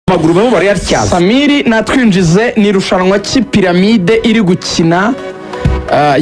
maguru bamwe bari yatyaza. Samiri natwinjize ni rushanwa cy'ipiramide iri gukina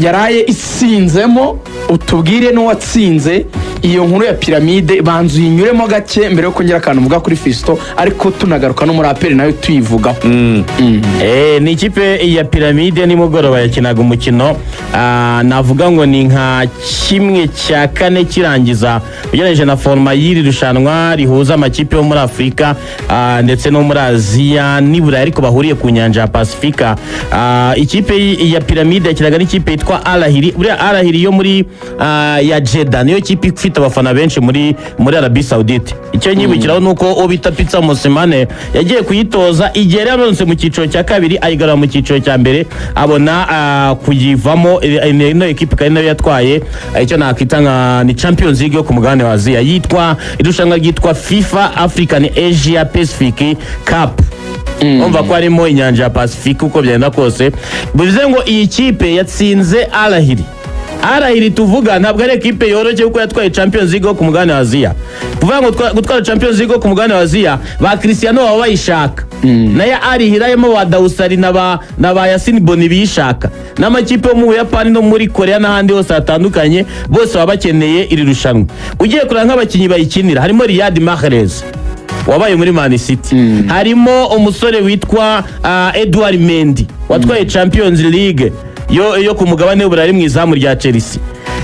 yaraye isinzemo utubwire n'uwatsinze iyo nkuru ya piramide banzu yinyuremo gake mbere yo kongera akantu mvuga kuri Fisto ariko tunagaruka no muri aperi nayo tuyivugaho. Ni ikipe ya piramide nimugoroba yakinaga umukino navuga ngo ni nka kimwe cya kane kirangiza ugereranije na forma y'iri rushanwa rihuza amakipe yo muri Afurika ndetse no muri Aziya nibura ariko bahuriye ku nyanja ya Pasifika. Ikipe ya piramide yakinaga n'ikipe yitwa Al Ahly. Buriya Al Ahly yo muri ya Jeddah niyo kipe ifite abafana benshi muri Arabie Saoudite. Icyo nyibukiraho nuko ubita Pizza Mosimane yagiye kuyitoza igere yaronse mu cyiciro cya kabiri ayigarura mu cyiciro cya mbere abona kuyivamo ino ekipe kandi nayo yatwaye icyo nakita ni Champions League yo ku mugabane wa Aziya yitwa irushanwa ryitwa FIFA African Asia Pacific Cup. Umva ko harimo inyanja ya Pacific uko byenda kose bivuze ngo iyi kipe yatsinze Al Ahly. Al Ahly tuvuga ntabwo ari ekipe yoroshye kuko yatwaye Champions League ku mugabane wa Aziya. Kuvuga ngo gutwara Champions League ku mugabane wa Aziya ba Cristiano baba bayishaka. Naya Al Ahly harimo ba Dawsari na ba Yasin Boni bishaka. N'amakipe yo mu Buyapani no muri Korea n'ahandi hose hatandukanye bose baba bakeneye iri rushanwa. Ugiye kuranga nk'abakinyi bayikinira harimo Riyad Mahrez wabaye muri Man City. Harimo umusore witwa Edouard Mendy watwaye Champions League yo ku mugabane w'Uburayi mu izamu rya Chelsea.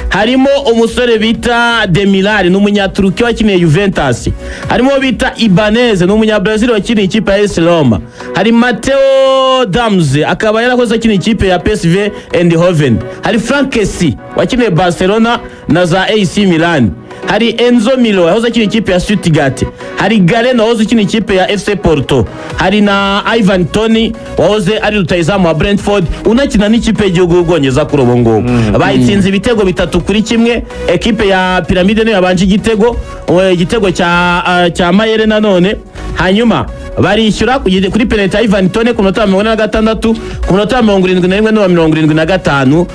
Harimo umusore bita Demiral n'umunyaturuki wakiniye Juventus. Harimo bita Ibanez n'umunyabrazil wakiniye ikipe ya AS Roma. Hari Matteo Damze akaba yarakoze akiniye ikipe ya PSV Eindhoven. Hari Frank Kessie wakiniye Barcelona na za AC Milan. Hari Enzo Milo yahoze akina ikipe ya Stuttgart. Hari Galeno wahoze akina ikipe ya FC Porto. Hari na Ivan Toney wahoze ari rutayizamu wa Brentford unakina n'ikipe y'igihugu y'Ubwongereza kuri ubu ngubu. Bayitsinze ibitego 3-1. Ekipe ya Piramide niyo yabanje igitego cya Mayere nanone. Hanyuma barishyura kuri penalty ya Ivan Toney ku minota 46 ku minota 71 no 75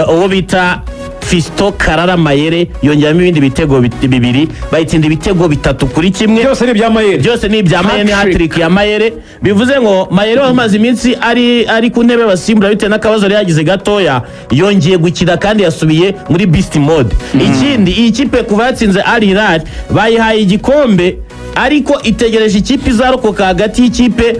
uwo bita Fisto Karara Mayere yongeramo ibindi bitego bibiri bayitsinda ibitego 3-1. Byose ni ibya Mayere. Byose ni ibya Mayere ni hat-trick ya Mayere. Bivuze ngo Mayere wamaze iminsi ari ku ntebe basimbura bite n'akabazo yagize gatoya yongeye gukina kandi yasubiye muri beast mode. Ikindi iyi kipe kuva yatsinze Al Hilal bayihaye igikombe ariko itegereje ikipe izarokoka hagati y'ikipe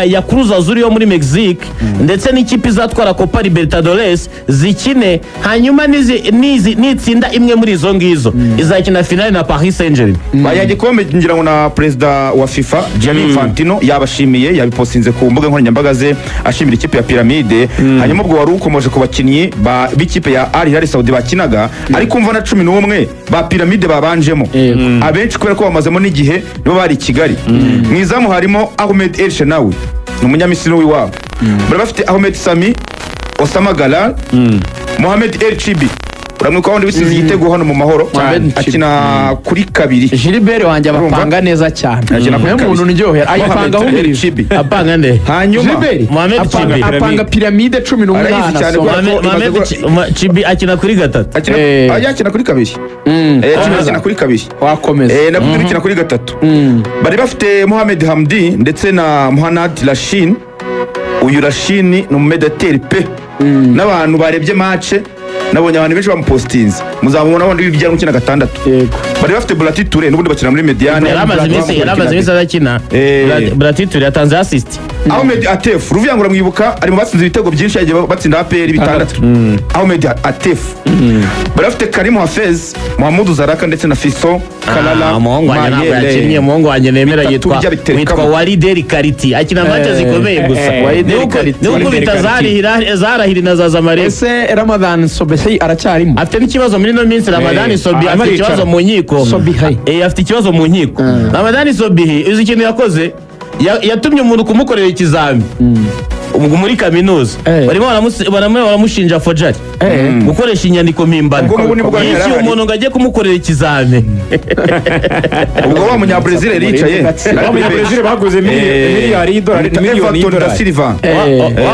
ya Cruz Azul yo muri Mexique ndetse n'ikipe izatwara Copa Libertadores zikine hanyuma nitsinda imwe muri izo ngizo izakina finale na Paris Saint-Germain. Baya gikombe ngira ngo na president wa FIFA Gianni Infantino yabashimiye yabipostinze ku mbuga nkoranyambaga ze ashimira ikipe ya Piramide. Hanyuma ubwo wari ukomeje ku bakinnyi b'ikipe ya Al Hilal Saudi bakinaga ariko umva na 11 ba Piramide babanjemo abenshi kubera ko bamazemo n'igihe nibo bari Kigali. Mwizamu harimo Ahmed El Shenawi n'umunyamisiri w'iwabo. Bari bafite Ahmed Sami, Osama Galal, Mohamed El Chibi uramwuka wundi bisize igitego hano mu mahoro akina kuri kabiri. Gilbert wanjye abapanga neza cyane. Umuntu ndyohera ayipanga ahubirije apanga nde. Hanyuma Mohamed Chibi apanga Piramide 11. Mohamed Chibi akina kuri gatatu. Akina kuri kabiri. Akina kuri kabiri. Wakomeza. Nabwo akina kuri gatatu. Bari bafite Mohamed Hamdi ndetse na Mohamed Lashin. Uyu Lashin ni umumedateri pe. N'abantu barebye match nabonye abantu benshi bamupostinze muzamubona abandi bibijya mu 6. Bari bafite Blati Touré n'ubundi bakina muri Mediane. Yaramaze iminsi adakina. Blati Touré yatanze assist. Ahmed Atef Ruviyangura mwibuka ari mu batsinze ibitego byinshi yagiye batsinda APR 6. Ahmed Atef. Bari bafite Karim Hafez, Mohamed Zaraka ndetse na Fisto Kalala. Muhungu wanjye nemera witwa Walid El Kariti akina match zikomeye gusa. Nuko bitazarahira na Zazamarese. Ese Ramadan Sobhi aracyarimo afite n'ikibazo muri no minsi. Ramadan Sobhi afite ikibazo mu nkiko. Afite ikibazo mu nkiko. Ramadan Sobhi uzi ikintu yakoze yatumye umuntu kumukorera ikizami muri kaminuza barimo baramushinja forgery gukoresha inyandiko mpimbano Ubwo ngubu nibwo yishyuye yarahari. umuntu ngo ajye kumukorera ikizame ubwo wa munyabrazil yicaye abanyabrezil baguze miliyari y'idolari miliyoni Everton da y'idolari Silva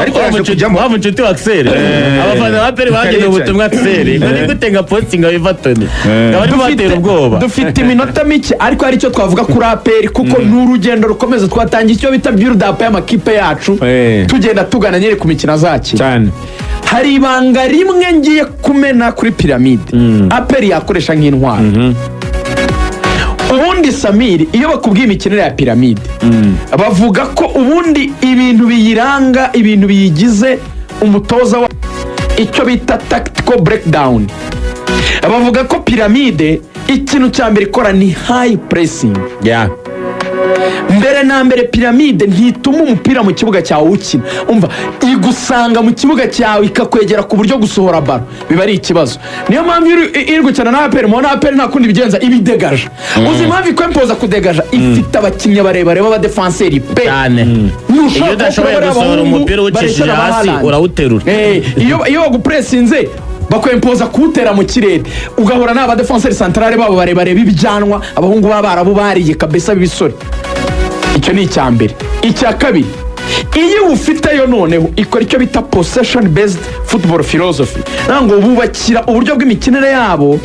ariko yaje kujyamo wa mucuti wa Axel abafana ba Peri bagenewe ubutumwa Axel ngo ni gute nga posting wa Everton ngo bari batera ubwoba dufite iminota mike ariko hari icyo twavuga kuri APR kuko ni urugendo rukomeza twatangiye icyo bita build up y'amakipe yacu tugenda tugana nyine ku mikino azakina cyane. hari ibanga rimwe ngiye kumena kuri piramide APR yakoresha nk'intwaro ubundi Samiri iyo bakubwiye imikinire ya piramide bavuga ko ubundi ibintu biyiranga ibintu biyigize umutoza wa icyo bita tactical breakdown bavuga ko piramide ikintu cya mbere ikora ni high pressing mbere na mbere piramide ntituma umupira mu kibuga cyawe ukina umva igusanga mu kibuga cyawe ikakwegera ku buryo gusohora baro biba ari ikibazo niyo mpamvu iri gukina na APR mubona APR nta kundi bigenza ibidegaje uzi impamvu ikwempoza kudegaja ifite abakinnyi barebare b'abadefanseri pe cyane iyo udashoboye gusohora umupira uwucishije hasi urawuterura iyo bagupresinze bakwempoza kuwutera mu kirere ugahora n'abadefanseri santarare babo barebare b'ibijyanwa abahungu b'abarabu bariye kabisa b'ibisore icyo ni icya mbere. Icya kabiri iyo ufiteyo noneho ikora icyo bita possession based football philosophy ntabwo bubakira uburyo bw'imikinire yabo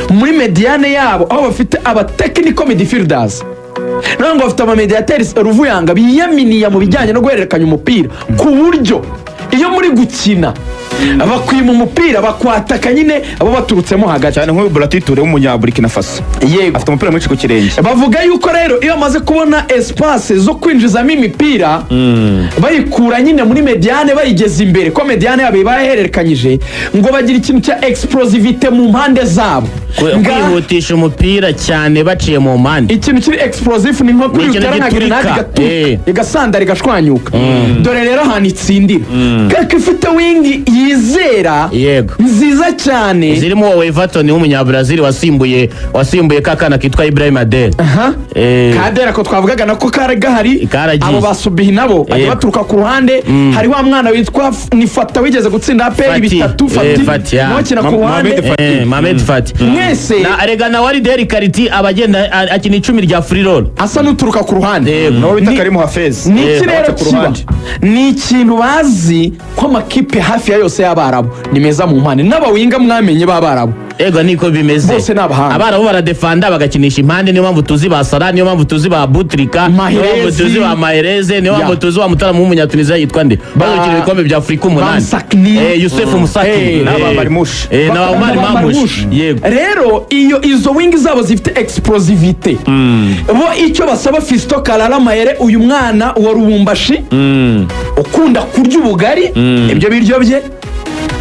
muri mediane yabo aho bafite aba technical midfielders ntabwo bafite aba mediateurs ruvuyanga biyaminiya mu bijyanye no guhererekanya umupira ku buryo iyo muri gukina bakwima umupira bakwataka nyine abo baturutsemo hagati cyane nk'uyu Bratiture w'umunyaburikina Faso yego afite umupira mwinshi ku kirenge bavuga yuko rero iyo amaze kubona espace zo kwinjizamo imipira bayikura nyine muri mediane bayigeza imbere ko mediane yabo bayahererekanyije ngo bagira ikintu cya explosivité mu mpande zabo kwihutisha umupira cyane baciye mu mpande ikintu kiri explosive ni nko kuri utara nka grenade igasandara igashwanyuka dore rero ahantu itsindira kako ifite wingi yizera yego nziza cyane zirimo wowe Everton w'umunyabrazil wasimbuye kakana kitwa Ibrahim Adel kadera ko twavugaga nako karagahari Karagiye. abo basubihi nabo bajya baturuka ku ruhande hari wa mwana witwa Nifata wigeze gutsinda APR bitatu Fati nokina ku ruhande Mohamed Fati mwese na arega na Walideri Kariti abagenda akina icumi rya free roll asa n'uturuka ku ruhande no bita Karimu Hafez ni kirero kiba ni ikintu bazi ko amakipe hafi ya yose y'abarabu ni meza mu mpande n'abawinga mwamenye b'abarabu ego niko bimeze bose n'abahanga abarabu baradefanda bagakinisha impande niyo mpamvu tuzi ba Salah niyo mpamvu tuzi ba Butrika niyo mpamvu tuzi ba Mahrez niyo mpamvu tuzi wa mutara mu munyatunisia yitwa nde bazokina ibikombe bya Afrika umunani Youssef Msaki n'aba Marmush n'aba Omar Marmush yego rero izo wingi zabo zifite explosivité bo icyo basaba Fiston Kalala Mayere uyu mwana wa Rubumbashi ukunda kurya ubugari ibyo biryo bye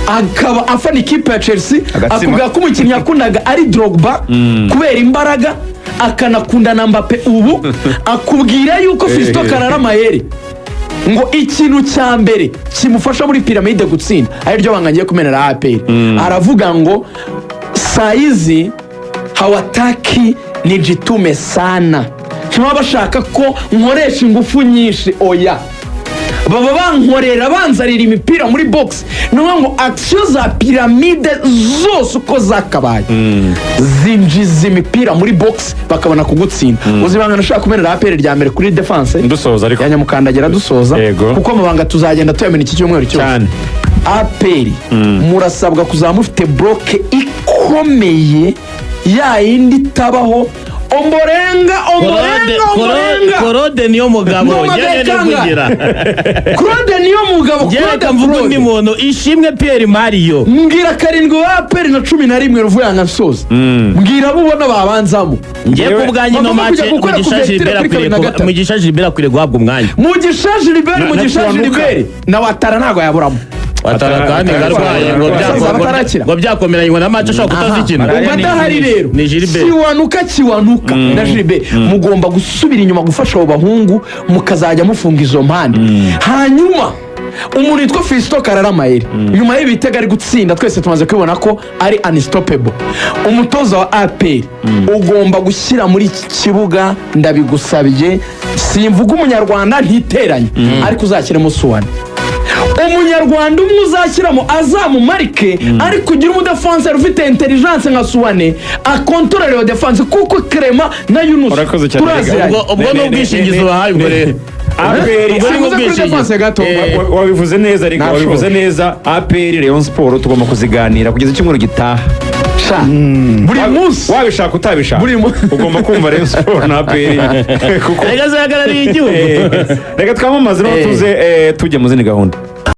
akaba afana ikipe ya Chelsea akubwira ko umukinnyi yakundaga ari Drogba kubera imbaraga akanakunda na Mbappe ubu akubwira yuko Fiston Kalala Mayere ngo ikintu cya mbere kimufasha muri piramide gutsinda ari ryo bangagiye kumenera APR aravuga ngo saizi hawataki nijitume sana ntibaba bashaka ko nkoresha ingufu nyinshi oya baba bankorera banzarira imipira muri box niyo ngo action za piramide zose uko zakabaye zinjiza imipira muri box bakabona kugutsinda uzibanga nashaka kumenera APR rya mbere kuri defense dusoza ariko yanyamukandagira dusoza kuko amabanga tuzagenda tuyamena iki cyumweru cyose APR murasabwa kuzamufite bloke ikomeye ya yindi tabaho omborenga Claude niyo mugabo Claude niyo mugabo Claude mvuga undi muntu ishimwe Pierre Mario mbwira karindwi wa APR na 11 ruvuyanga nsoza mbwira bubona babanzamo ngiye kubwanyi no match Mugisha Gilbert akwiriye guhabwa umwanya Mugisha Gilbert na Watara ntago yaburamo Watara kandi ngarwaye ngo byakomeranye ngo na match ashaka kutazikina badahari rero kiwanuka na Gilbert mugomba gusubira inyuma gufasha abo bahungu mukazajya mufunga izo mpande hanyuma umuntu witwa Fiston Kalala Mayere nyuma y'ibitego ari gutsinda twese tumaze kubona ko ari unstoppable umutoza wa APR ugomba gushyira muri iki kibuga ndabigusabye simvuga umunyarwanda ntiteranye ariko uzakiremo Suwane umunyarwanda umwe uzashyiramo azamumarike ariko ugira umudefanseri ufite intelligence nka Suwane akontorera iyo defanse kuko Clement na Yunus Urakoze cyane, turaziranye. ubwo ni ubwishingizi bahaye ubwo rero APR Simuze kuri defanse gato. wabivuze neza ariko Nashobora. wabivuze neza APR Rayon Sport tugomba kuziganira kugeza icyumweru gitaha Sha, buri munsi wabishaka utabishaka Buri munsi. ugomba kumva Rayon Sport na APR kuko reka zihagarariye igihugu reka twamamaze no tuze tujya mu zindi gahunda